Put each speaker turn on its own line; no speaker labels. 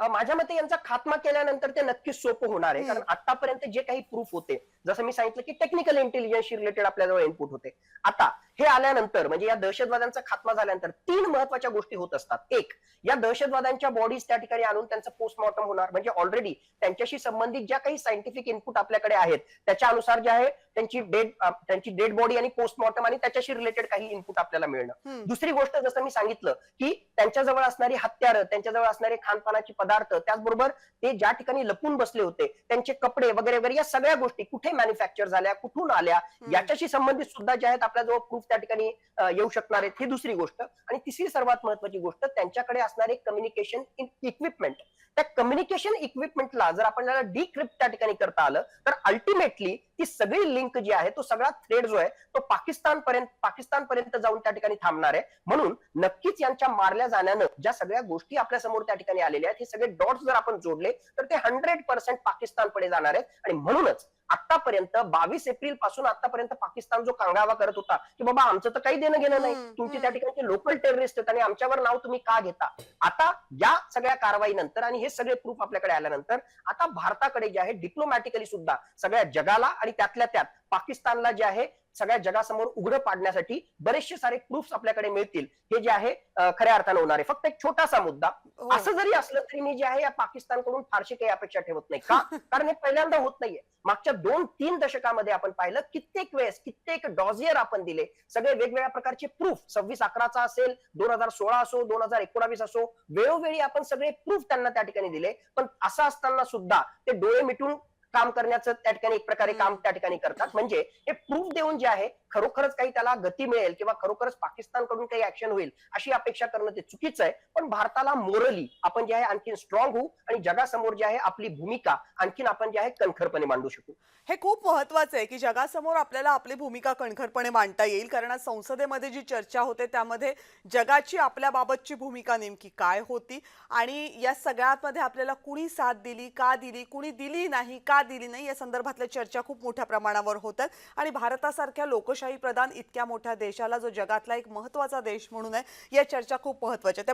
माझ्या मते यांचा खात्मा केल्यानंतर ते नक्कीच सोपं होणार आहे. कारण आतापर्यंत जे काही प्रूफ होते, जसं मी सांगितलं की टेक्निकल इंटेलिजन्सशी रिलेटेड आपल्याजवळ इनपुट होते. आता हे आल्यानंतर म्हणजे या दहशतवाद्यांचा खात्मा झाल्यानंतर 3 महत्वाच्या गोष्टी होत असतात. एक, या दहशतवाद्यांच्या बॉडीज त्या ठिकाणी आणून त्यांचं पोस्टमॉर्टम होणार. म्हणजे ऑलरेडी त्यांच्याशी संबंधित ज्या काही सायंटिफिक इनपुट आपल्याकडे आहेत त्याच्या अनुसार जे आहे त्यांची डेड बॉडी आणि पोस्टमॉर्टम आणि त्याच्याशी रिलेटेड काही इनपुट आपल्याला मिळणं. दुसरी गोष्ट, जसं मी सांगितलं की त्यांच्याजवळ असणारी हत्यारं, त्यांच्याजवळ असणारे खानपानाचे पदार्थ, त्याचबरोबर ते ज्या ठिकाणी लपून बसले होते त्यांचे कपडे वगैरे वगैरे, या सगळ्या गोष्टी कुठे मॅन्युफॅक्चर झाल्या, कुठून आल्या, याच्याशी संबंधित सुद्धा जे आहेत आपल्याजवळ प्रूफ त्या ठिकाणी येऊ शकणार आहेत. ही दुसरी गोष्ट. आणि तिसरी सर्वात महत्वाची गोष्ट, त्यांच्याकडे असणारे कम्युनिकेशन इक्विपमेंट. त्या कम्युनिकेशन इक्विपमेंटला जर आपल्याला डिक्रिप्ट त्या ठिकाणी करता आलं तर अल्टिमेटली ती सगळी लिंक जी आहे, तो सगळा थ्रेड जो आहे तो पाकिस्तानपर्यंत जाऊन त्या ठिकाणी थांबणार आहे. म्हणून नक्कीच यांच्या मारल्या जाण्यानं ज्या सगळ्या गोष्टी आपल्या समोर त्या ठिकाणी आलेल्या आहेत, हे सगळे डॉट्स जर आपण जोडले तर ते 100% पाकिस्तानकडे जाणार आहेत. आणि म्हणूनच आतापर्यंत 22 एप्रिल पासून आतापर्यंत पाकिस्तान जो कांगावा करत होता की बाबा आमचं तर काही देणं घेणं नाही, तुमची त्या ठिकाणचे लोकल टेररिस्ट आहेत आणि आमच्यावर नाव तुम्ही का घेता, आता या सगळ्या कारवाईनंतर आणि हे सगळे प्रूफ आपल्याकडे आल्यानंतर आता भारताकडे जे आहे डिप्लोमॅटिकली सुद्धा सगळ्या जगाला आणि त्यातल्या त्यात पाकिस्तानला जे आहे सगळ्या जगासमोर उघडं पाडण्यासाठी बरेचसे सारे प्रूफ्स आपल्याकडे मिळतील. हे जे आहे खऱ्या अर्थानं होणार आहे. फक्त एक छोटासा मुद्दा, असं जरी असलं तरी मी जे आहे या पाकिस्तानकडून फारशी काही अपेक्षा ठेवत नाही. का? कारण हे पहिल्यांदा होत नाहीये. मागच्या 2-3 दशकामध्ये आपण पाहिलं, कित्येक वेळेस कित्येक डॉजियर आपण दिले, सगळे वेगवेगळ्या प्रकारचे प्रूफ, 26/11चा असेल, 2016 असो, 2019 असो, वेळोवेळी आपण सगळे प्रूफ त्यांना त्या ठिकाणी दिले. पण असं असताना सुद्धा ते डोळे मिटून काम करण्याचं त्या ठिकाणी एक प्रकारे काम त्या ठिकाणी करतात. म्हणजे हे प्रूफ देऊन जे आहे खरोखरच काही त्याला गती मिळेल किंवा खरोखरच पाकिस्तानकडून काही ऍक्शन होईल अशी अपेक्षा करणं ते चुकीचं आहे. पण भारताला मोरली आपण जे आहे आणखी स्ट्रॉंग होऊ आणि जगासमोर जे आहे आपली भूमिका आणखीन आपण जे आहे कणखरपणे मांडू शकू.
हे खूप महत्वाचं आहे की जगासमोर आपल्याला आपली भूमिका कणखरपणे मांडता येईल. कारण आज संसदेमध्ये जी चर्चा होते त्यामध्ये जगाची आपल्याबाबतची भूमिका नेमकी काय होती आणि या सगळ्यामध्ये आपल्याला कुणी साथ दिली, का दिली, कुणी दिली नाही, का दिली नाही, या संदर्भातल्या चर्चा खूप मोठ्या प्रमाणावर होतात. आणि भारतासारख्या लोकशाही प्रधान इतक्या मोठ्या देशाला, जो जगातला एक महत्त्वाचा देश म्हणून आहे, या चर्चा खूप महत्त्वाच्या.